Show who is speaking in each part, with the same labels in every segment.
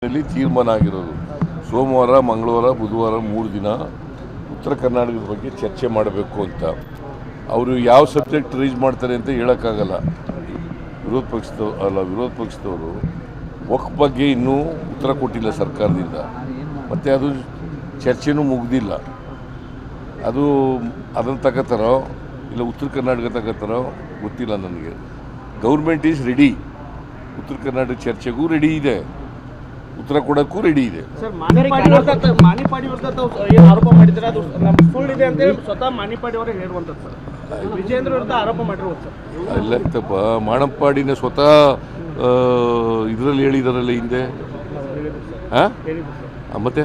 Speaker 1: ತೀರ್ಮಾನ ಆಗಿರೋದು ಸೋಮವಾರ, ಮಂಗಳವಾರ, ಬುಧವಾರ 3 ದಿನ ಉತ್ತರ ಕರ್ನಾಟಕದ ಬಗ್ಗೆ ಚರ್ಚೆ ಮಾಡಬೇಕು ಅಂತ. ಅವರು ಯಾವ ಸಬ್ಜೆಕ್ಟ್ ರೈಸ್ ಮಾಡ್ತಾರೆ ಅಂತ ಹೇಳೋಕ್ಕಾಗಲ್ಲ. ವಿರೋಧ ಪಕ್ಷದವರು ವಕ್ಫ್ ಬಗ್ಗೆ ಇನ್ನೂ ಉತ್ತರ ಕೊಟ್ಟಿಲ್ಲ ಸರ್ಕಾರದಿಂದ, ಮತ್ತು ಅದು ಚರ್ಚೆನೂ ಮುಗ್ದಿಲ್ಲ. ಅದನ್ನು ತಗೋತಾರೋ ಇಲ್ಲ ಉತ್ತರ ಕರ್ನಾಟಕ ತಗೋತಾರೋ ಗೊತ್ತಿಲ್ಲ ನನಗೆ. ಗೌರ್ಮೆಂಟ್ ಈಸ್ ರೆಡಿ, ಉತ್ತರ ಕರ್ನಾಟಕ ಚರ್ಚೆಗೂ ರೆಡಿ ಇದೆ, ಉತ್ತರ ಕೊಡೋಕ್ಕೂ ರೆಡಿ ಇದೆ.
Speaker 2: ಮಾಣಿಪಾಡಿ ಆರೋಪ ಮಾಡಿದ್ರೆ ಅದು ನಮ್ಮ ಸುಳ್ಳಿದೆ ಅಂತೇಳಿ ಸ್ವತಃ ಮಾಣಿಪಾಡಿ ಅವರೇ ಹೇಳುವಂಥದ್ದು ಸರ್. ವಿಜೇಂದ್ರ ವಿರುದ್ಧ ಆರೋಪ ಮಾಡಿರೋದು ಸರ್.
Speaker 1: ಇಲ್ಲ ಇತ್ತಪ್ಪ, ಮಾಣಪ್ಪಾಡಿನ ಸ್ವತಃ ಇದರಲ್ಲಿ ಹೇಳಿದಾರಲ್ಲ ಹಿಂದೆ. ಮತ್ತೆ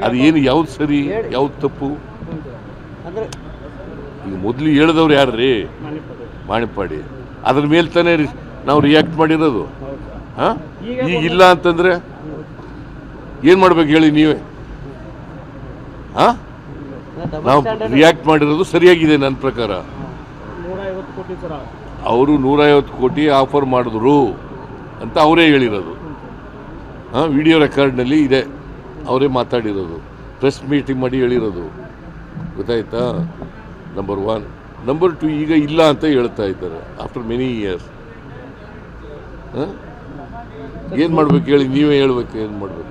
Speaker 1: ಅದು ಏನು ಯಾವ್ದು ಸರಿ ಯಾವ್ದು ತಪ್ಪು? ಈಗ ಮೊದಲು ಹೇಳಿದವ್ರು ಯಾರ್ರೀ? ಮಾಣಿಪ್ಪಾಡಿ. ಅದ್ರ ಮೇಲೆ ತಾನೇ ನಾವು ರಿಯಾಕ್ಟ್ ಮಾಡಿರೋದು. ಈಗ ಇಲ್ಲ ಅಂತಂದ್ರೆ ಏನು ಮಾಡ್ಬೇಕು ಹೇಳಿ ನೀವೇ? ನಾವು ರಿಯಾಕ್ಟ್ ಮಾಡಿರೋದು ಸರಿಯಾಗಿದೆ ನನ್ನ ಪ್ರಕಾರ. ಅವರು 150 ಕೋಟಿ ಆಫರ್ ಮಾಡಿದ್ರು ಅಂತ ಅವರೇ ಹೇಳಿರೋದು. ವಿಡಿಯೋ ರೆಕಾರ್ಡ್ನಲ್ಲಿ ಇದೆ, ಅವರೇ ಮಾತಾಡಿರೋದು, ಪ್ರೆಸ್ ಮೀಟಿಂಗ್ ಮಾಡಿ ಹೇಳಿರೋದು. ಗೊತ್ತಾಯ್ತಾ? ನಂಬರ್ 1. ನಂಬರ್ 2, ಈಗ ಇಲ್ಲ ಅಂತ ಹೇಳ್ತಾ ಇದ್ದಾರೆ ಆಫ್ಟರ್ ಮೆನಿ ಇಯರ್ಸ್. ಏನು ಮಾಡ್ಬೇಕು ಹೇಳಿ ನೀವೇ ಹೇಳ್ಬೇಕು, ಏನು ಮಾಡ್ಬೇಕು?